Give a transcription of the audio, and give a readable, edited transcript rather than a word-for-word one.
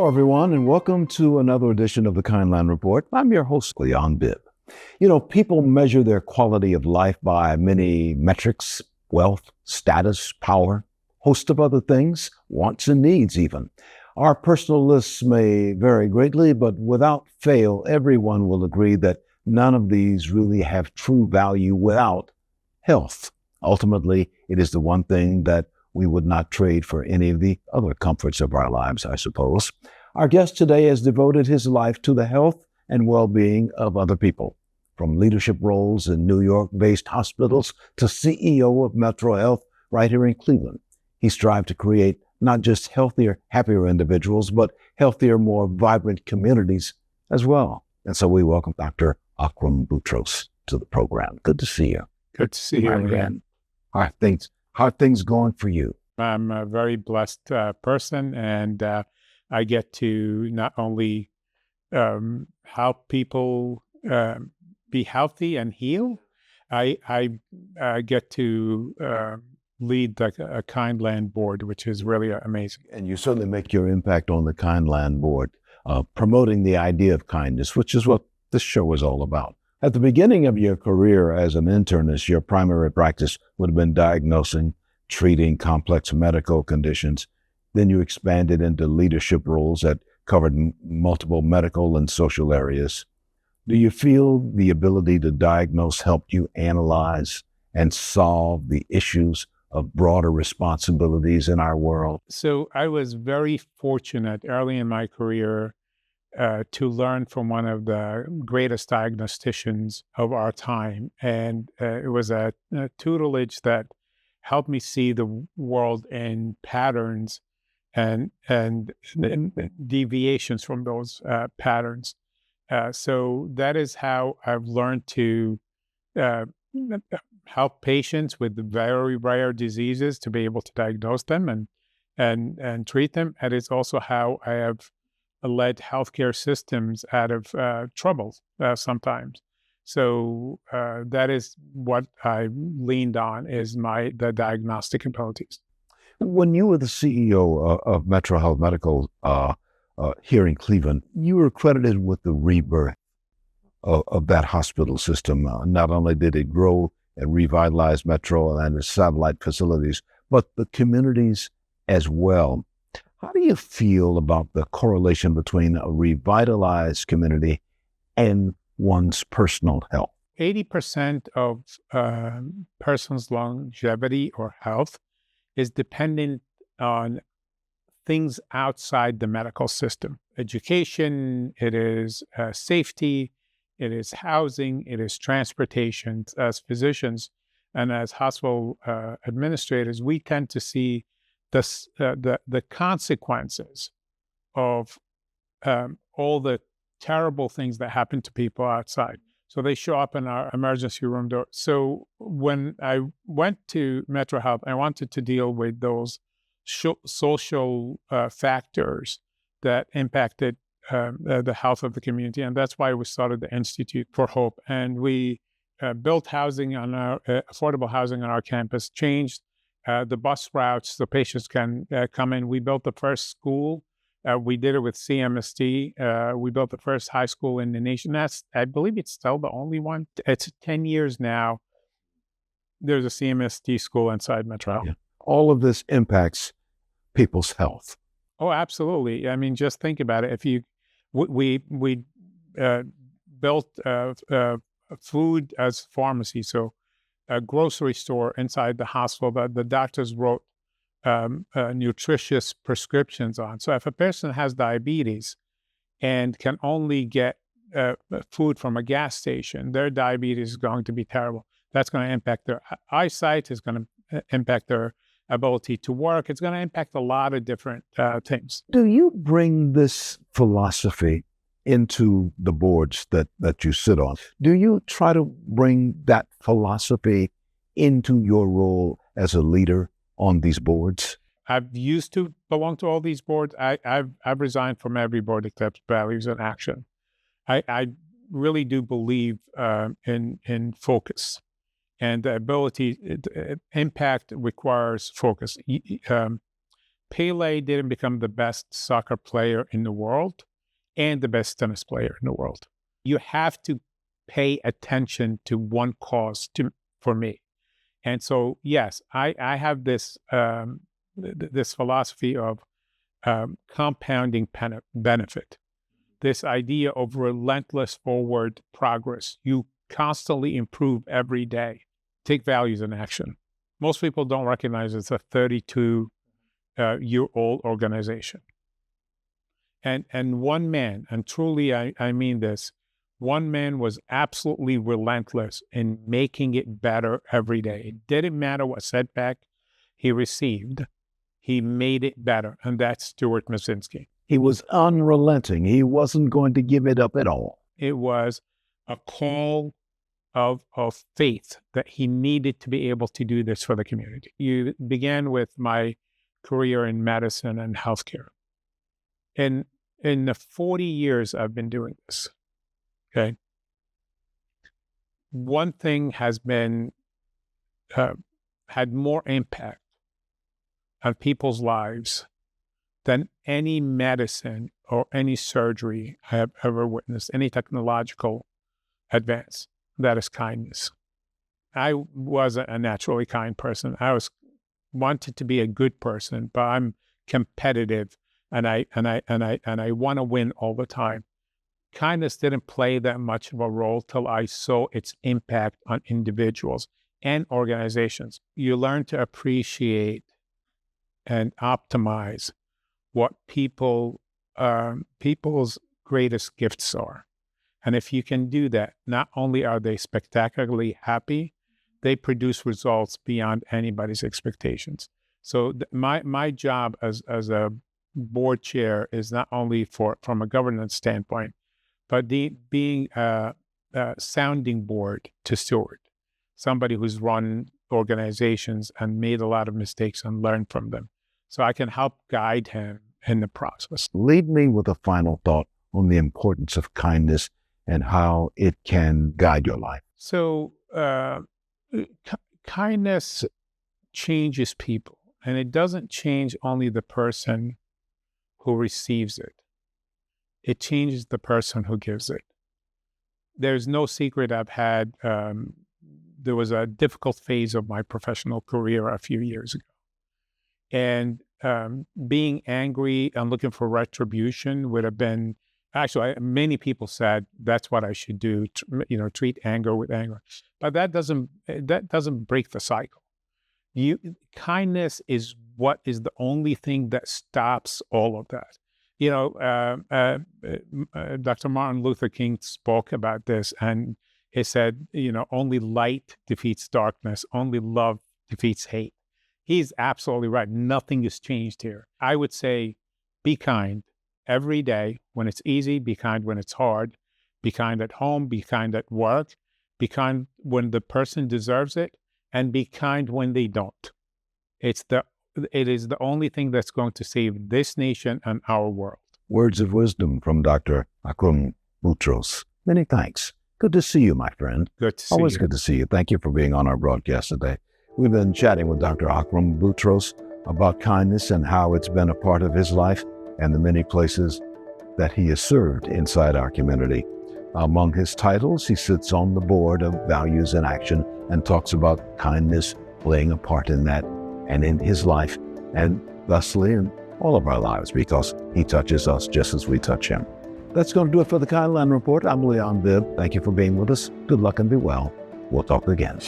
Hello, everyone, and welcome to another edition of the Kindland Report. I'm your host, Leon Bibb. You know, people measure their quality of life by many metrics: wealth, status, power, host of other things, wants and needs even. Our personal lists may vary greatly, but without fail, everyone will agree that none of these really have true value without health. Ultimately, it is the one thing that we would not trade for any of the other comforts of our lives, I suppose. Our guest today has devoted his life to the health and well-being of other people. From leadership roles in New York-based hospitals to CEO of Metro Health right here in Cleveland, he strived to create not just healthier, happier individuals, but healthier, more vibrant communities as well. And so we welcome Dr. Akram Boutros to the program. Good to see you. Good to see you again. How are things going for you? I'm a very blessed person, and I get to not only help people be healthy and heal. I get to lead a Kindland board, which is really amazing. And you certainly make your impact on the Kindland board, promoting the idea of kindness, which is what this show is all about. At the beginning of your career as an internist, your primary practice would have been diagnosing, treating complex medical conditions. Then you expanded into leadership roles that covered multiple medical and social areas. Do you feel the ability to diagnose helped you analyze and solve the issues of broader responsibilities in our world? So I was very fortunate early in my career to learn from one of the greatest diagnosticians of our time. And it was a tutelage that helped me see the world in patterns and deviations from those patterns. So that is how I've learned to help patients with very rare diseases to be able to diagnose them and treat them. And it's also how I have led healthcare systems out of trouble sometimes. So that is what I leaned on, is the diagnostic abilities. When you were the CEO of Metro Health Medical here in Cleveland, you were credited with the rebirth of that hospital system. Not only did it grow and revitalize Metro and its satellite facilities, but the communities as well. How do you feel about the correlation between a revitalized community and one's personal health? 80% of person's longevity or health is dependent on things outside the medical system. Education, it is safety, it is housing, it is transportation. As physicians and as hospital administrators, we tend to see the consequences of all the terrible things that happen to people outside. So they show up in our emergency room door. So when I went to Metro Health, I wanted to deal with those social factors that impacted the health of the community. And that's why we started the Institute for Hope. And we built housing on our affordable housing on our campus, changed the bus routes so patients can come in. We built the first school. We did it with CMSD. We built the first high school in the nation. I believe it's still the only one. It's 10 years now. There's a CMSD school inside Metro. Yeah. All of this impacts people's health. Oh, absolutely. I mean, just think about it. We built food as pharmacy, so a grocery store inside the hospital that the doctors wrote nutritious prescriptions on. So if a person has diabetes and can only get food from a gas station, their diabetes is going to be terrible. That's going to impact their eyesight. It's going to impact their ability to work. It's going to impact a lot of different things. Do you bring this philosophy into the boards that you sit on? Do you try to bring that philosophy into your role as a leader on these boards? I've used to belong to all these boards. I've resigned from every board except Values and Action. I really do believe in focus, and the ability impact requires focus. Pele didn't become the best soccer player in the world and the best tennis player in the world. You have to pay attention to one cause for me. And so, yes, I have this this philosophy of compounding benefit, this idea of relentless forward progress. You constantly improve every day. Take values in action. Most people don't recognize it's a 32-year-old organization. And one man, and truly I mean this, one man was absolutely relentless in making it better every day. It didn't matter what setback he received. He made it better, and that's Stuart Masinski. He was unrelenting. He wasn't going to give it up at all. It was a call of faith that he needed to be able to do this for the community. You began with my career in medicine and healthcare. In the 40 years I've been doing this, okay, one thing has been had more impact on people's lives than any medicine or any surgery I have ever witnessed, any technological advance. That is kindness. I wasn't a naturally kind person. I wanted to be a good person, but I'm competitive and I want to win all the time. Kindness didn't play that much of a role till I saw its impact on individuals and organizations. You learn to appreciate and optimize what people's greatest gifts are. And if you can do that, not only are they spectacularly happy, they produce results beyond anybody's expectations. So my job as a board chair is not only from a governance standpoint, but being a sounding board to Stuart, somebody who's run organizations and made a lot of mistakes and learned from them. So I can help guide him in the process. Lead me with a final thought on the importance of kindness and how it can guide your life. So kindness changes people, and it doesn't change only the person who receives it. It changes the person who gives it. There's no secret I've had. There was a difficult phase of my professional career a few years ago. And being angry and looking for retribution would have been, actually, many people said that's what I should do, treat anger with anger. But that doesn't break the cycle. Kindness is what is the only thing that stops all of that. Dr. Martin Luther King spoke about this, and he said, only light defeats darkness, only love defeats hate. He's absolutely right. Nothing has changed here. I would say be kind every day. When it's easy, be kind when it's hard. Be kind at home, be kind at work. Be kind when the person deserves it, and be kind when they don't. It is the only thing that's going to save this nation and our world. Words of wisdom from Dr. Akram Boutros. Many thanks. Good to see you, my friend. Good to see you. Always good to see you. Thank you for being on our broadcast today. We've been chatting with Dr. Akram Boutros about kindness and how it's been a part of his life and the many places that he has served inside our community. Among his titles, he sits on the board of Values in Action and talks about kindness playing a part in that and in his life and thusly in all of our lives, because he touches us just as we touch him. That's going to do it for the Kindland Report. I'm Leon Bibb. Thank you for being with us. Good luck and be well. We'll talk again.